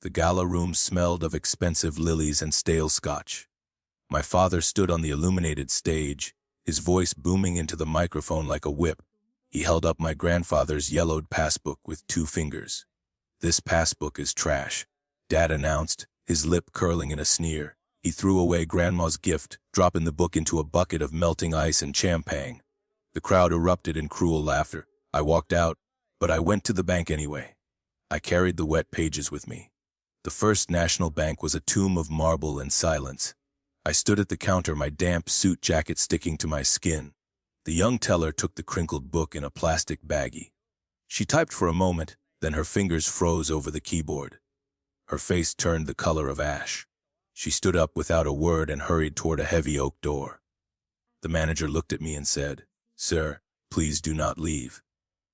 The gala room smelled of expensive lilies and stale scotch. My father stood on the illuminated stage, his voice booming into the microphone like a whip. He held up my grandfather's yellowed passbook with 2 fingers. "This passbook is trash," Dad announced, his lip curling in a sneer. He threw away Grandma's gift, dropping the book into a bucket of melting ice and champagne. The crowd erupted in cruel laughter. I walked out, but I went to the bank anyway. I carried the wet pages with me. The First National Bank was a tomb of marble and silence. I stood at the counter, my damp suit jacket sticking to my skin. The young teller took the crinkled book in a plastic baggie. She typed for a moment, then her fingers froze over the keyboard. Her face turned the color of ash. She stood up without a word and hurried toward a heavy oak door. The manager looked at me and said, "Sir, please do not leave."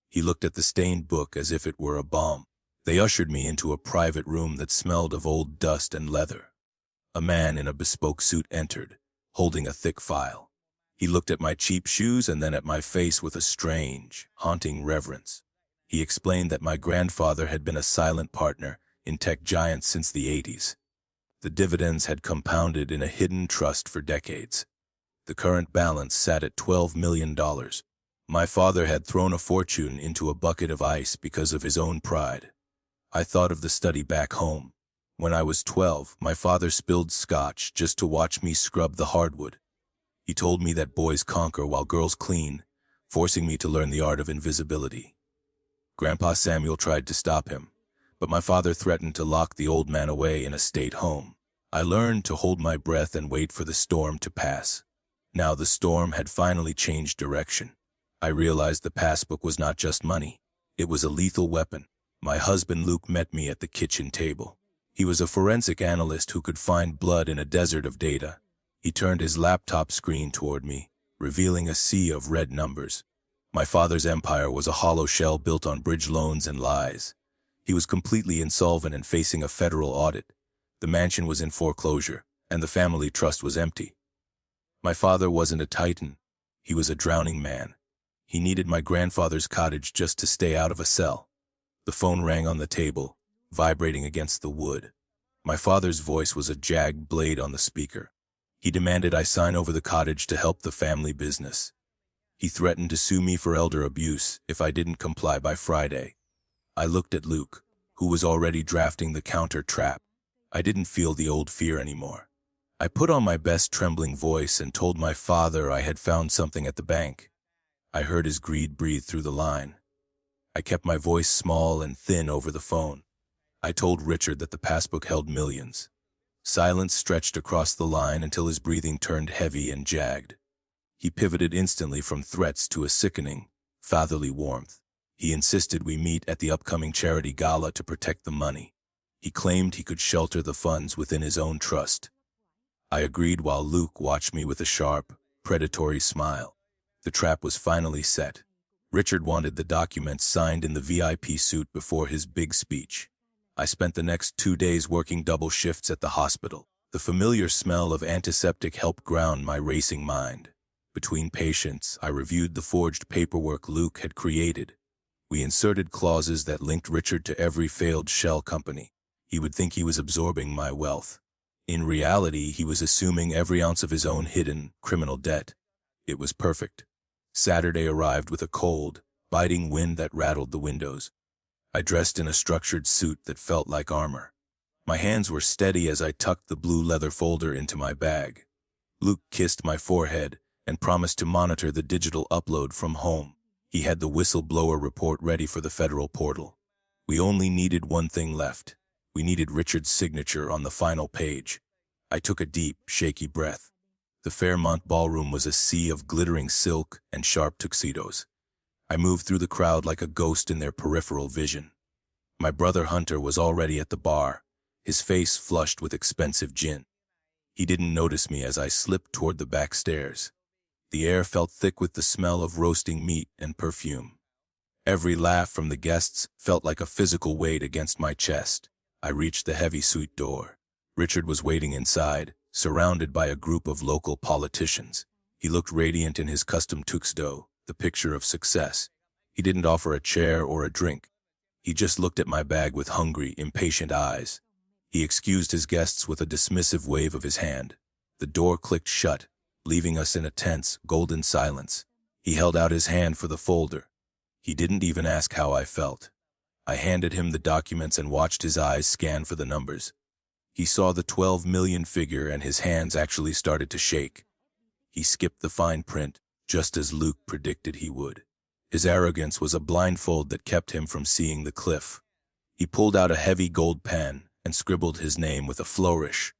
He looked at the stained book as if it were a bomb. They ushered me into a private room that smelled of old dust and leather. A man in a bespoke suit entered, holding a thick file. He looked at my cheap shoes and then at my face with a strange, haunting reverence. He explained that my grandfather had been a silent partner in tech giants since the 80s. The dividends had compounded in a hidden trust for decades. The current balance sat at $12 million. My father had thrown a fortune into a bucket of ice because of his own pride. I thought of the study back home. When I was 12, my father spilled scotch just to watch me scrub the hardwood. He told me that boys conquer while girls clean, forcing me to learn the art of invisibility. Grandpa Samuel tried to stop him, but my father threatened to lock the old man away in a state home. I learned to hold my breath and wait for the storm to pass. Now the storm had finally changed direction. I realized the passbook was not just money. It was a lethal weapon. My husband Luke met me at the kitchen table. He was a forensic analyst who could find blood in a desert of data. He turned his laptop screen toward me, revealing a sea of red numbers. My father's empire was a hollow shell built on bridge loans and lies. He was completely insolvent and facing a federal audit. The mansion was in foreclosure, and the family trust was empty. My father wasn't a titan. He was a drowning man. He needed my grandfather's cottage just to stay out of a cell. The phone rang on the table, vibrating against the wood. My father's voice was a jagged blade on the speaker. He demanded I sign over the cottage to help the family business. He threatened to sue me for elder abuse if I didn't comply by Friday. I looked at Luke, who was already drafting the counter trap. I didn't feel the old fear anymore. I put on my best trembling voice and told my father I had found something at the bank. I heard his greed breathe through the line. I kept my voice small and thin over the phone. I told Richard that the passbook held millions. Silence stretched across the line until his breathing turned heavy and jagged. He pivoted instantly from threats to a sickening, fatherly warmth. He insisted we meet at the upcoming charity gala to protect the money. He claimed he could shelter the funds within his own trust. I agreed while Luke watched me with a sharp, predatory smile. The trap was finally set. Richard wanted the documents signed in the VIP suite before his big speech. I spent the next 2 days working double shifts at the hospital. The familiar smell of antiseptic helped ground my racing mind. Between patients, I reviewed the forged paperwork Luke had created. We inserted clauses that linked Richard to every failed shell company. He would think he was absorbing my wealth. In reality, he was assuming every ounce of his own hidden, criminal debt. It was perfect. Saturday arrived with a cold, biting wind that rattled the windows. I dressed in a structured suit that felt like armor. My hands were steady as I tucked the blue leather folder into my bag. Luke kissed my forehead and promised to monitor the digital upload from home. He had the whistleblower report ready for the federal portal. We only needed one thing left. We needed Richard's signature on the final page. I took a deep, shaky breath. The Fairmont ballroom was a sea of glittering silk and sharp tuxedos. I moved through the crowd like a ghost in their peripheral vision. My brother Hunter was already at the bar, his face flushed with expensive gin. He didn't notice me as I slipped toward the back stairs. The air felt thick with the smell of roasting meat and perfume. Every laugh from the guests felt like a physical weight against my chest. I reached the heavy suite door. Richard was waiting inside, surrounded by a group of local politicians. He looked radiant in his custom tuxedo, the picture of success. He didn't offer a chair or a drink. He just looked at my bag with hungry, impatient eyes. He excused his guests with a dismissive wave of his hand. The door clicked shut, leaving us in a tense, golden silence. He held out his hand for the folder. He didn't even ask how I felt. I handed him the documents and watched his eyes scan for the numbers. He saw the 12 million figure and his hands actually started to shake. He skipped the fine print, just as Luke predicted he would. His arrogance was a blindfold that kept him from seeing the cliff. He pulled out a heavy gold pen and scribbled his name with a flourish.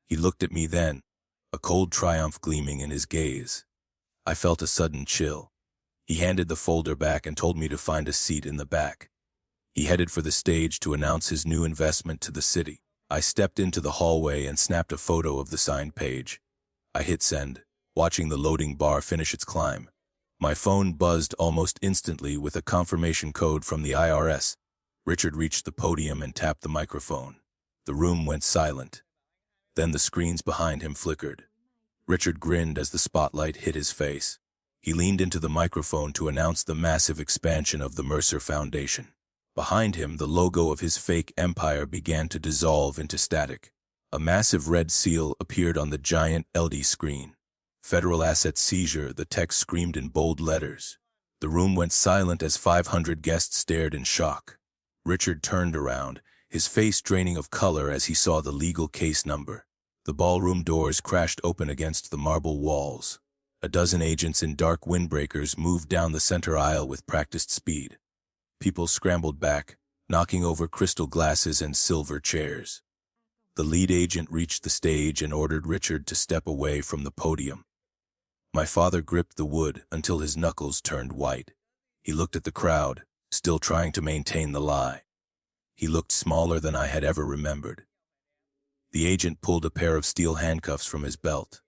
He looked at me then, a cold triumph gleaming in his gaze. I felt a sudden chill. He handed the folder back and told me to find a seat in the back. He headed for the stage to announce his new investment to the city. I stepped into the hallway and snapped a photo of the signed page. I hit send, watching the loading bar finish its climb. My phone buzzed almost instantly with a confirmation code from the IRS. Richard reached the podium and tapped the microphone. The room went silent. Then the screens behind him flickered. Richard grinned as the spotlight hit his face. He leaned into the microphone to announce the massive expansion of the Mercer Foundation. Behind him, the logo of his fake empire began to dissolve into static. A massive red seal appeared on the giant LD screen. Federal asset seizure, the text screamed in bold letters. The room went silent as 500 guests stared in shock. Richard turned around, his face draining of color as he saw the legal case number. The ballroom doors crashed open against the marble walls. A dozen agents in dark windbreakers moved down the center aisle with practiced speed. People scrambled back, knocking over crystal glasses and silver chairs. The lead agent reached the stage and ordered Richard to step away from the podium. My father gripped the wood until his knuckles turned white. He looked at the crowd, still trying to maintain the lie. He looked smaller than I had ever remembered. The agent pulled a pair of steel handcuffs from his belt.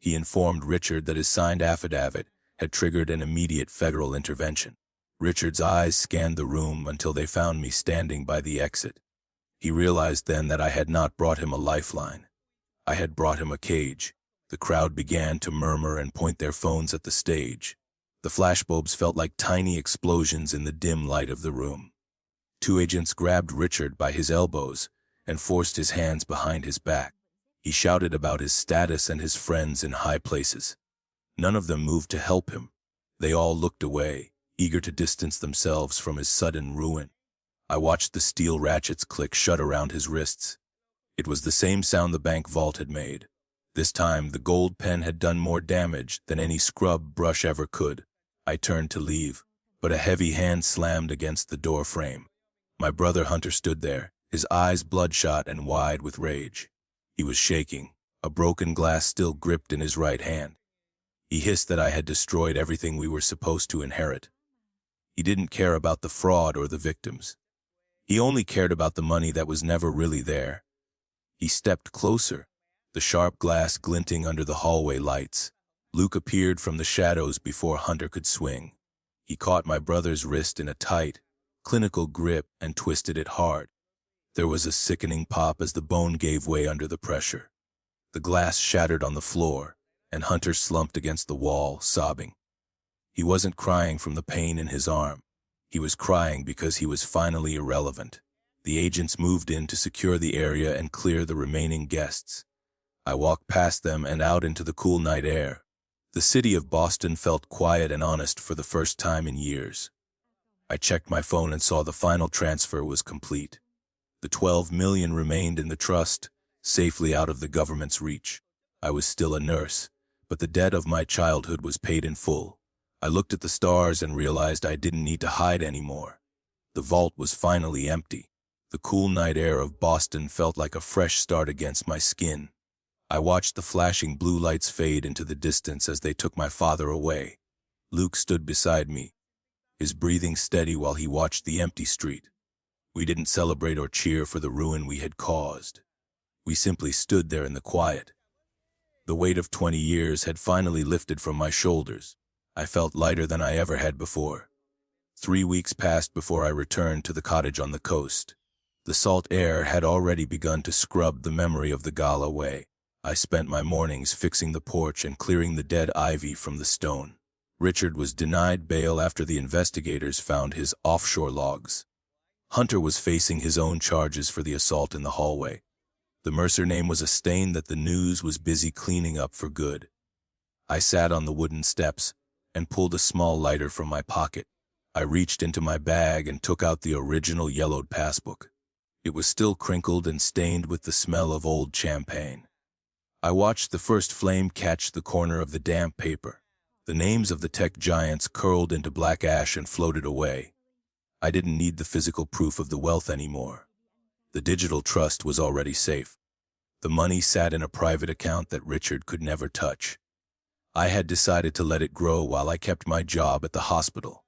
He informed Richard that his signed affidavit had triggered an immediate federal intervention. Richard's eyes scanned the room until they found me standing by the exit. He realized then that I had not brought him a lifeline. I had brought him a cage. The crowd began to murmur and point their phones at the stage. The flashbulbs felt like tiny explosions in the dim light of the room. Two agents grabbed Richard by his elbows and forced his hands behind his back. He shouted about his status and his friends in high places. None of them moved to help him. They all looked away, eager to distance themselves from his sudden ruin. I watched the steel ratchets click shut around his wrists. It was the same sound the bank vault had made. This time, the gold pen had done more damage than any scrub brush ever could. I turned to leave, but a heavy hand slammed against the door frame. My brother Hunter stood there, his eyes bloodshot and wide with rage. He was shaking, a broken glass still gripped in his right hand. He hissed that I had destroyed everything we were supposed to inherit. He didn't care about the fraud or the victims. He only cared about the money that was never really there. He stepped closer, the sharp glass glinting under the hallway lights. Luke appeared from the shadows before Hunter could swing. He caught my brother's wrist in a tight, clinical grip and twisted it hard. There was a sickening pop as the bone gave way under the pressure. The glass shattered on the floor, and Hunter slumped against the wall, sobbing. He wasn't crying from the pain in his arm. He was crying because he was finally irrelevant. The agents moved in to secure the area and clear the remaining guests. I walked past them and out into the cool night air. The city of Boston felt quiet and honest for the first time in years. I checked my phone and saw the final transfer was complete. The 12 million remained in the trust, safely out of the government's reach. I was still a nurse, but the debt of my childhood was paid in full. I looked at the stars and realized I didn't need to hide anymore. The vault was finally empty. The cool night air of Boston felt like a fresh start against my skin. I watched the flashing blue lights fade into the distance as they took my father away. Luke stood beside me, his breathing steady while he watched the empty street. We didn't celebrate or cheer for the ruin we had caused. We simply stood there in the quiet. The weight of 20 years had finally lifted from my shoulders. I felt lighter than I ever had before. 3 weeks passed before I returned to the cottage on the coast. The salt air had already begun to scrub the memory of the gala away. I spent my mornings fixing the porch and clearing the dead ivy from the stone. Richard was denied bail after the investigators found his offshore logs. Hunter was facing his own charges for the assault in the hallway. The Mercer name was a stain that the news was busy cleaning up for good. I sat on the wooden steps and pulled a small lighter from my pocket. I reached into my bag and took out the original yellowed passbook. It was still crinkled and stained with the smell of old champagne. I watched the first flame catch the corner of the damp paper. The names of the tech giants curled into black ash and floated away. I didn't need the physical proof of the wealth anymore. The digital trust was already safe. The money sat in a private account that Richard could never touch. I had decided to let it grow while I kept my job at the hospital.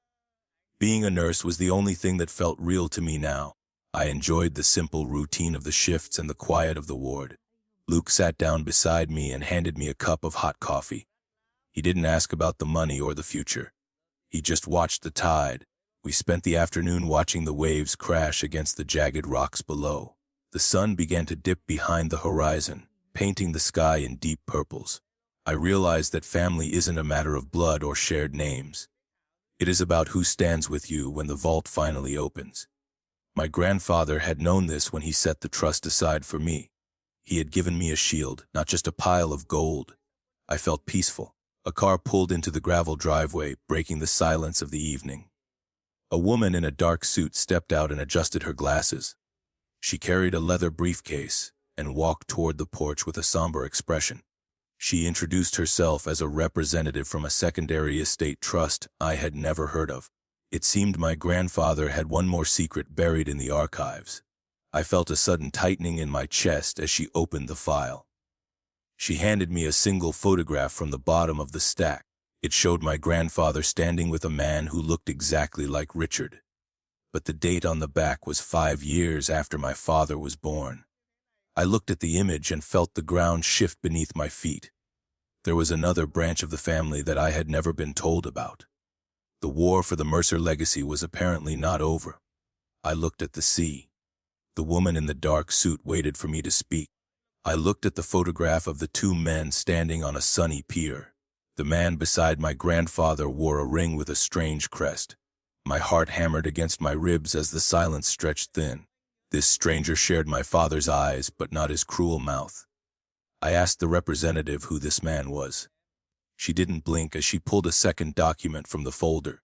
Being a nurse was the only thing that felt real to me now. I enjoyed the simple routine of the shifts and the quiet of the ward. Luke sat down beside me and handed me a cup of hot coffee. He didn't ask about the money or the future. He just watched the tide. We spent the afternoon watching the waves crash against the jagged rocks below. The sun began to dip behind the horizon, painting the sky in deep purples. I realized that family isn't a matter of blood or shared names. It is about who stands with you when the vault finally opens. My grandfather had known this when he set the trust aside for me. He had given me a shield, not just a pile of gold. I felt peaceful. A car pulled into the gravel driveway, breaking the silence of the evening. A woman in a dark suit stepped out and adjusted her glasses. She carried a leather briefcase and walked toward the porch with a somber expression. She introduced herself as a representative from a secondary estate trust I had never heard of. It seemed my grandfather had one more secret buried in the archives. I felt a sudden tightening in my chest as she opened the file. She handed me a single photograph from the bottom of the stack. It showed my grandfather standing with a man who looked exactly like Richard. But the date on the back was 5 years after my father was born. I looked at the image and felt the ground shift beneath my feet. There was another branch of the family that I had never been told about. The war for the Mercer legacy was apparently not over. I looked at the sea. The woman in the dark suit waited for me to speak. I looked at the photograph of the two men standing on a sunny pier. The man beside my grandfather wore a ring with a strange crest. My heart hammered against my ribs as the silence stretched thin. This stranger shared my father's eyes, but not his cruel mouth. I asked the representative who this man was. She didn't blink as she pulled a second document from the folder.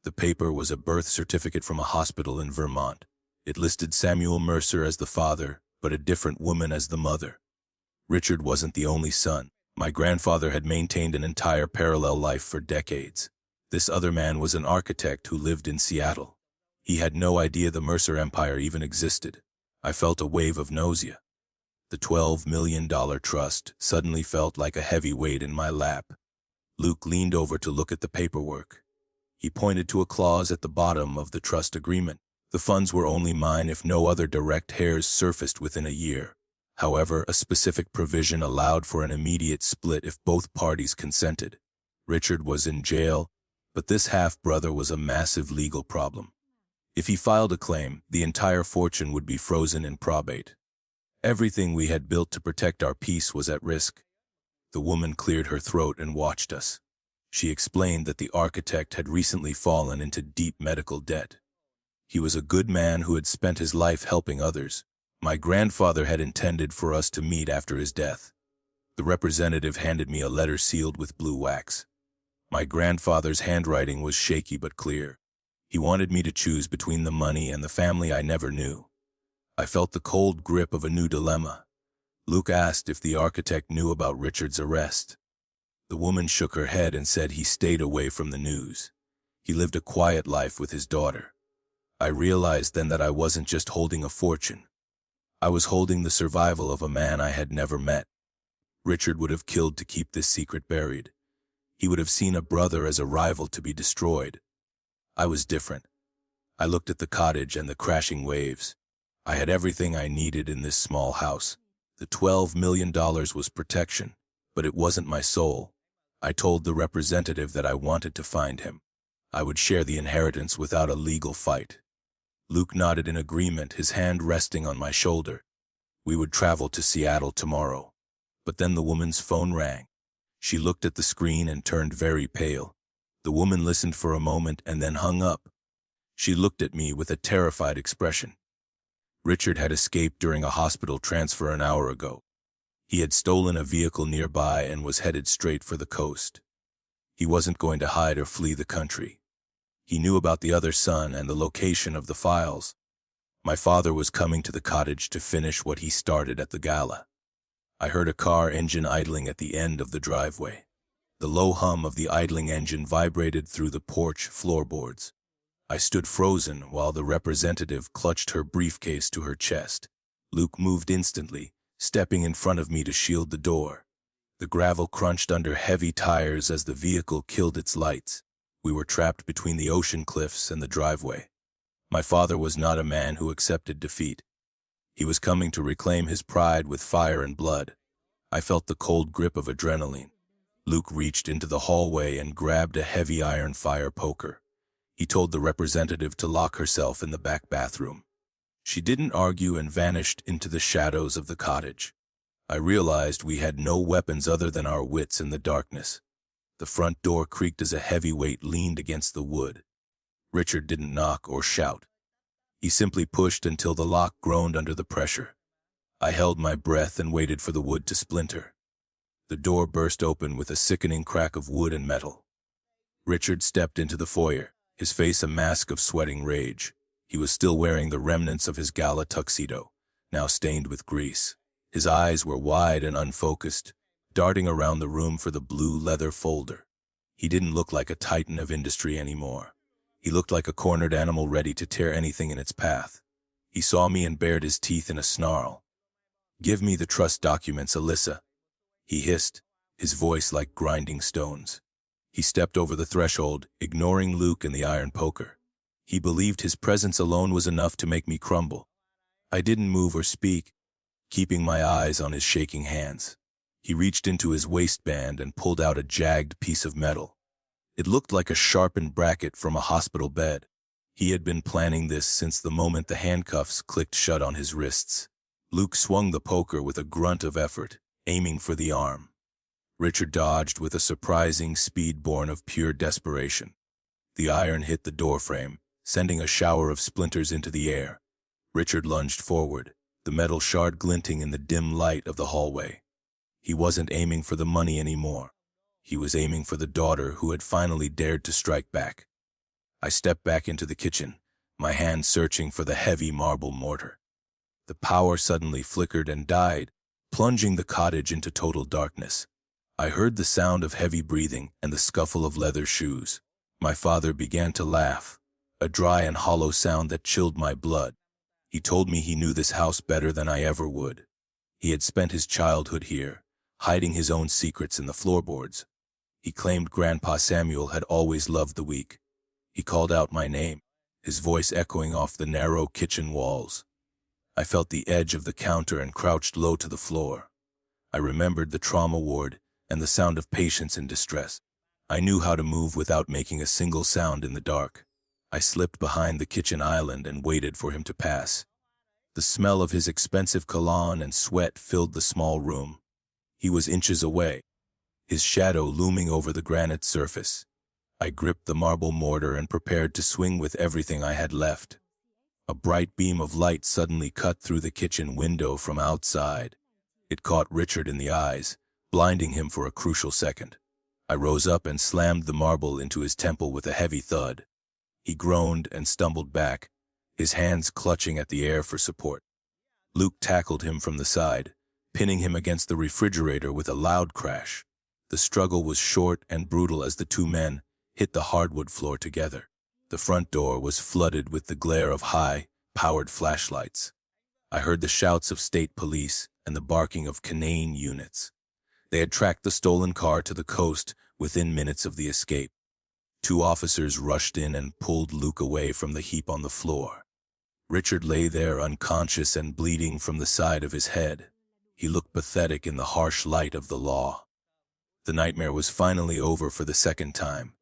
The paper was a birth certificate from a hospital in Vermont. It listed Samuel Mercer as the father, but a different woman as the mother. Richard wasn't the only son. My grandfather had maintained an entire parallel life for decades. This other man was an architect who lived in Seattle. He had no idea the Mercer Empire even existed. I felt a wave of nausea. The $12 million trust suddenly felt like a heavy weight in my lap. Luke leaned over to look at the paperwork. He pointed to a clause at the bottom of the trust agreement. The funds were only mine if no other direct heirs surfaced within a year. However, a specific provision allowed for an immediate split if both parties consented. Richard was in jail, but this half-brother was a massive legal problem. If he filed a claim, the entire fortune would be frozen in probate. Everything we had built to protect our peace was at risk. The woman cleared her throat and watched us. She explained that the architect had recently fallen into deep medical debt. He was a good man who had spent his life helping others. My grandfather had intended for us to meet after his death. The representative handed me a letter sealed with blue wax. My grandfather's handwriting was shaky but clear. He wanted me to choose between the money and the family I never knew. I felt the cold grip of a new dilemma. Luke asked if the architect knew about Richard's arrest. The woman shook her head and said he stayed away from the news. He lived a quiet life with his daughter. I realized then that I wasn't just holding a fortune. I was holding the survival of a man I had never met. Richard would have killed to keep this secret buried. He would have seen a brother as a rival to be destroyed. I was different. I looked at the cottage and the crashing waves. I had everything I needed in this small house. The $12 million was protection, but it wasn't my soul. I told the representative that I wanted to find him. I would share the inheritance without a legal fight. Luke nodded in agreement, his hand resting on my shoulder. We would travel to Seattle tomorrow. But then the woman's phone rang. She looked at the screen and turned very pale. The woman listened for a moment and then hung up. She looked at me with a terrified expression. Richard had escaped during a hospital transfer an hour ago. He had stolen a vehicle nearby and was headed straight for the coast. He wasn't going to hide or flee the country. He knew about the other son and the location of the files. My father was coming to the cottage to finish what he started at the gala. I heard a car engine idling at the end of the driveway. The low hum of the idling engine vibrated through the porch floorboards. I stood frozen while the representative clutched her briefcase to her chest. Luke moved instantly, stepping in front of me to shield the door. The gravel crunched under heavy tires as the vehicle killed its lights. We were trapped between the ocean cliffs and the driveway. My father was not a man who accepted defeat. He was coming to reclaim his pride with fire and blood. I felt the cold grip of adrenaline. Luke reached into the hallway and grabbed a heavy iron fire poker. He told the representative to lock herself in the back bathroom. She didn't argue and vanished into the shadows of the cottage. I realized we had no weapons other than our wits in the darkness. The front door creaked as a heavy weight leaned against the wood. Richard didn't knock or shout. He simply pushed until the lock groaned under the pressure. I held my breath and waited for the wood to splinter. The door burst open with a sickening crack of wood and metal. Richard stepped into the foyer, his face a mask of sweating rage. He was still wearing the remnants of his gala tuxedo, now stained with grease. His eyes were wide and unfocused, darting around the room for the blue leather folder. He didn't look like a titan of industry anymore. He looked like a cornered animal ready to tear anything in its path. He saw me and bared his teeth in a snarl. "Give me the trust documents, Alyssa," he hissed, his voice like grinding stones. He stepped over the threshold, ignoring Luke and the iron poker. He believed his presence alone was enough to make me crumble. I didn't move or speak, keeping my eyes on his shaking hands. He reached into his waistband and pulled out a jagged piece of metal. It looked like a sharpened bracket from a hospital bed. He had been planning this since the moment the handcuffs clicked shut on his wrists. Luke swung the poker with a grunt of effort, aiming for the arm. Richard dodged with a surprising speed born of pure desperation. The iron hit the doorframe, sending a shower of splinters into the air. Richard lunged forward, the metal shard glinting in the dim light of the hallway. He wasn't aiming for the money anymore. He was aiming for the daughter who had finally dared to strike back. I stepped back into the kitchen, my hand searching for the heavy marble mortar. The power suddenly flickered and died, plunging the cottage into total darkness. I heard the sound of heavy breathing and the scuffle of leather shoes. My father began to laugh, a dry and hollow sound that chilled my blood. He told me he knew this house better than I ever would. He had spent his childhood here, hiding his own secrets in the floorboards. He claimed Grandpa Samuel had always loved the weak. He called out my name, his voice echoing off the narrow kitchen walls. I felt the edge of the counter and crouched low to the floor. I remembered the trauma ward and the sound of patients in distress. I knew how to move without making a single sound in the dark. I slipped behind the kitchen island and waited for him to pass. The smell of his expensive cologne and sweat filled the small room. He was inches away, his shadow looming over the granite surface. I gripped the marble mortar and prepared to swing with everything I had left. A bright beam of light suddenly cut through the kitchen window from outside. It caught Richard in the eyes, blinding him for a crucial second. I rose up and slammed the marble into his temple with a heavy thud. He groaned and stumbled back, his hands clutching at the air for support. Luke tackled him from the side, pinning him against the refrigerator with a loud crash. The struggle was short and brutal as the two men hit the hardwood floor together. The front door was flooded with the glare of high-powered flashlights. I heard the shouts of state police and the barking of canine units. They had tracked the stolen car to the coast within minutes of the escape. Two officers rushed in and pulled Luke away from the heap on the floor. Richard lay there unconscious and bleeding from the side of his head. He looked pathetic in the harsh light of the law. The nightmare was finally over for the second time.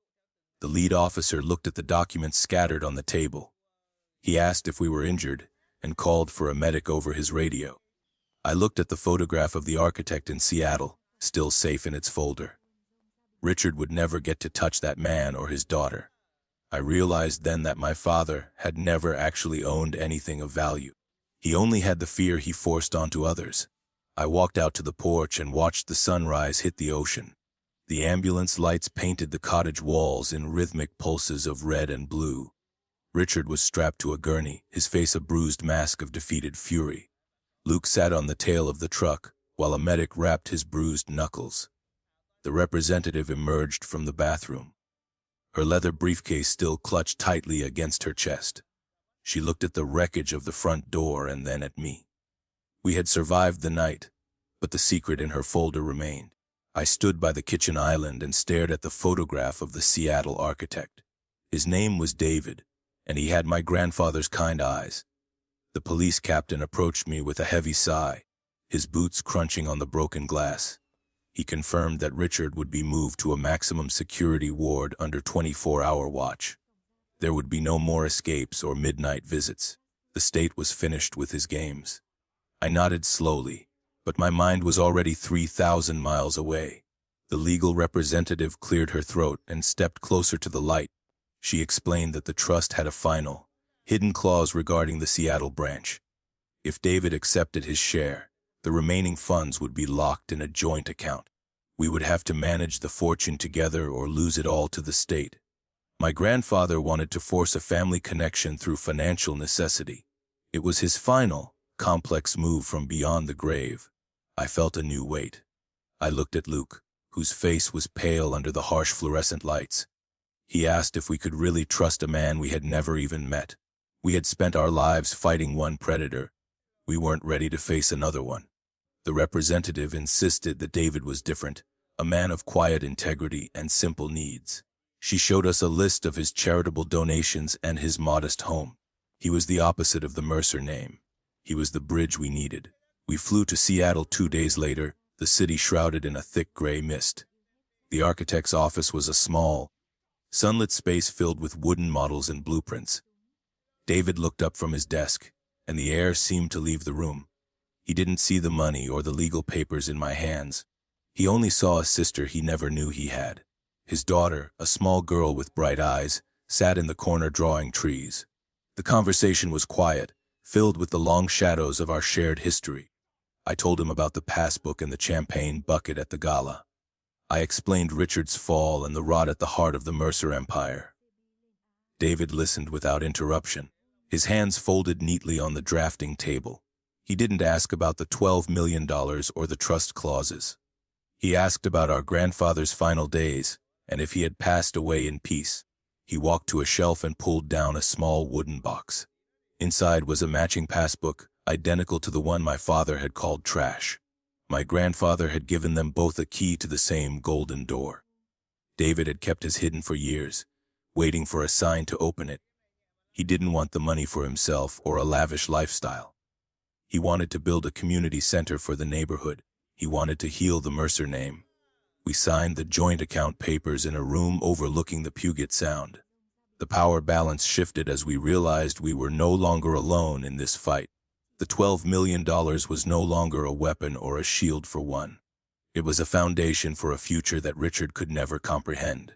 The lead officer looked at the documents scattered on the table. He asked if we were injured and called for a medic over his radio. I looked at the photograph of the architect in Seattle, still safe in its folder. Richard would never get to touch that man or his daughter. I realized then that my father had never actually owned anything of value. He only had the fear he forced onto others. I walked out to the porch and watched the sunrise hit the ocean. The ambulance lights painted the cottage walls in rhythmic pulses of red and blue. Richard was strapped to a gurney, his face a bruised mask of defeated fury. Luke sat on the tail of the truck, while a medic wrapped his bruised knuckles. The representative emerged from the bathroom. Her leather briefcase still clutched tightly against her chest. She looked at the wreckage of the front door and then at me. We had survived the night, but the secret in her folder remained. I stood by the kitchen island and stared at the photograph of the Seattle architect. His name was David, and he had my grandfather's kind eyes. The police captain approached me with a heavy sigh, his boots crunching on the broken glass. He confirmed that Richard would be moved to a maximum security ward under 24-hour watch. There would be no more escapes or midnight visits. The state was finished with his games. I nodded slowly, but my mind was already 3,000 miles away. The legal representative cleared her throat and stepped closer to the light. She explained that the trust had a final, hidden clause regarding the Seattle branch. If David accepted his share, the remaining funds would be locked in a joint account. We would have to manage the fortune together or lose it all to the state. My grandfather wanted to force a family connection through financial necessity. It was his final, complex move from beyond the grave. I felt a new weight. I looked at Luke, whose face was pale under the harsh fluorescent lights. He asked if we could really trust a man we had never even met. We had spent our lives fighting one predator. We weren't ready to face another one. The representative insisted that David was different, a man of quiet integrity and simple needs. She showed us a list of his charitable donations and his modest home. He was the opposite of the Mercer name. He was the bridge we needed. We flew to Seattle 2 days later, the city shrouded in a thick gray mist. The architect's office was a small, sunlit space filled with wooden models and blueprints. David looked up from his desk, and the air seemed to leave the room. He didn't see the money or the legal papers in my hands. He only saw a sister he never knew he had. His daughter, a small girl with bright eyes, sat in the corner drawing trees. The conversation was quiet, filled with the long shadows of our shared history. I told him about the passbook and the champagne bucket at the gala. I explained Richard's fall and the rot at the heart of the Mercer Empire. David listened without interruption, his hands folded neatly on the drafting table. He didn't ask about the $12 million or the trust clauses. He asked about our grandfather's final days, and if he had passed away in peace. He walked to a shelf and pulled down a small wooden box. Inside was a matching passbook, identical to the one my father had called trash. My grandfather had given them both a key to the same golden door. David had kept his hidden for years, waiting for a sign to open it. He didn't want the money for himself or a lavish lifestyle. He wanted to build a community center for the neighborhood. He wanted to heal the Mercer name. We signed the joint account papers in a room overlooking the Puget Sound. The power balance shifted as we realized we were no longer alone in this fight. The $12 million was no longer a weapon or a shield for one. It was a foundation for a future that Richard could never comprehend.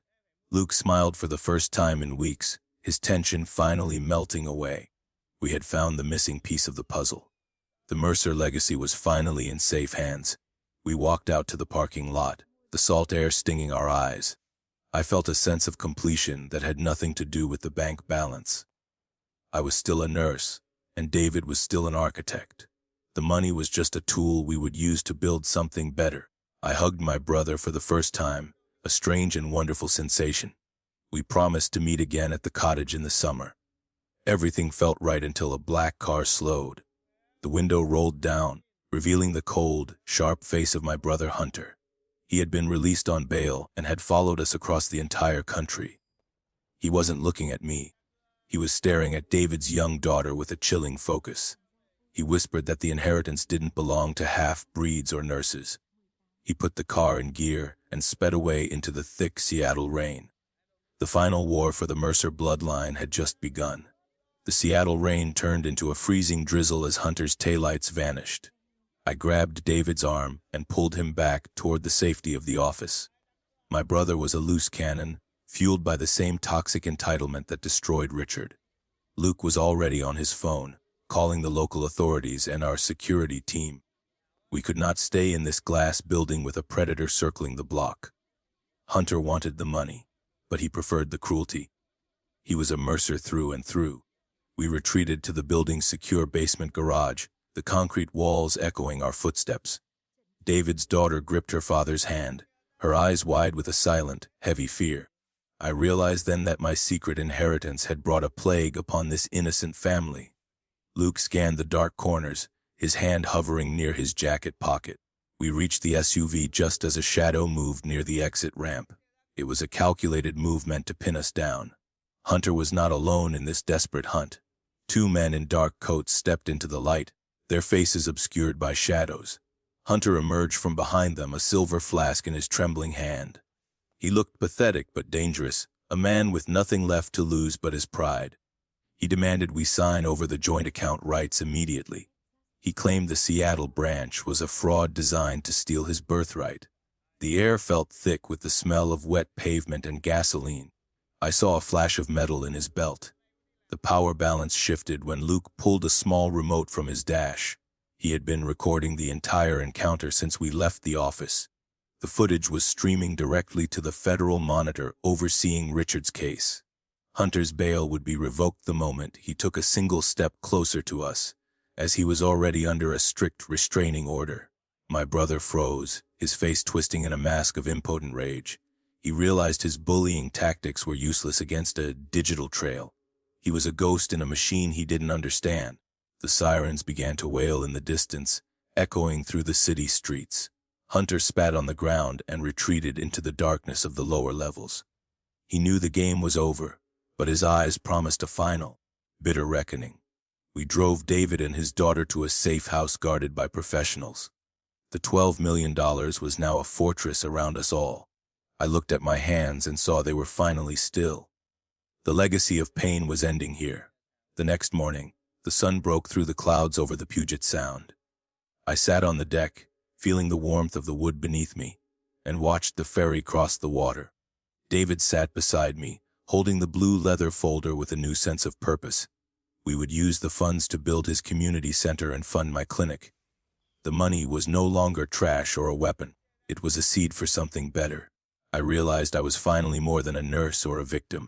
Luke smiled for the first time in weeks, his tension finally melting away. We had found the missing piece of the puzzle. The Mercer legacy was finally in safe hands. We walked out to the parking lot, the salt air stinging our eyes. I felt a sense of completion that had nothing to do with the bank balance. I was still a nurse, and David was still an architect. The money was just a tool we would use to build something better. I hugged my brother for the first time, a strange and wonderful sensation. We promised to meet again at the cottage in the summer. Everything felt right until a black car slowed. The window rolled down, revealing the cold, sharp face of my brother Hunter. He had been released on bail and had followed us across the entire country. He wasn't looking at me. He was staring at David's young daughter with a chilling focus. He whispered that the inheritance didn't belong to half-breeds or nurses. He put the car in gear and sped away into the thick Seattle rain. The final war for the Mercer bloodline had just begun. The Seattle rain turned into a freezing drizzle as Hunter's taillights vanished. I grabbed David's arm and pulled him back toward the safety of the office. My brother was a loose cannon, fueled by the same toxic entitlement that destroyed Richard. Luke was already on his phone, calling the local authorities and our security team. We could not stay in this glass building with a predator circling the block. Hunter wanted the money, but he preferred the cruelty. He was a mercer through and through. We retreated to the building's secure basement garage, the concrete walls echoing our footsteps. David's daughter gripped her father's hand, her eyes wide with a silent, heavy fear. I realized then that my secret inheritance had brought a plague upon this innocent family. Luke scanned the dark corners, his hand hovering near his jacket pocket. We reached the SUV just as a shadow moved near the exit ramp. It was a calculated move meant to pin us down. Hunter was not alone in this desperate hunt. Two men in dark coats stepped into the light, their faces obscured by shadows. Hunter emerged from behind them, a silver flask in his trembling hand. He looked pathetic but dangerous, a man with nothing left to lose but his pride. He demanded we sign over the joint account rights immediately. He claimed the Seattle branch was a fraud designed to steal his birthright. The air felt thick with the smell of wet pavement and gasoline. I saw a flash of metal in his belt. The power balance shifted when Luke pulled a small remote from his dash. He had been recording the entire encounter since we left the office. The footage was streaming directly to the federal monitor overseeing Richard's case. Hunter's bail would be revoked the moment he took a single step closer to us, as he was already under a strict restraining order. My brother froze, his face twisting in a mask of impotent rage. He realized his bullying tactics were useless against a digital trail. He was a ghost in a machine he didn't understand. The sirens began to wail in the distance, echoing through the city streets. Hunter spat on the ground and retreated into the darkness of the lower levels. He knew the game was over, but his eyes promised a final, bitter reckoning. We drove David and his daughter to a safe house guarded by professionals. The $12 million was now a fortress around us all. I looked at my hands and saw they were finally still. The legacy of pain was ending here. The next morning, the sun broke through the clouds over the Puget Sound. I sat on the deck, feeling the warmth of the wood beneath me, and watched the ferry cross the water. David sat beside me, holding the blue leather folder with a new sense of purpose. We would use the funds to build his community center and fund my clinic. The money was no longer trash or a weapon. It was a seed for something better. I realized I was finally more than a nurse or a victim.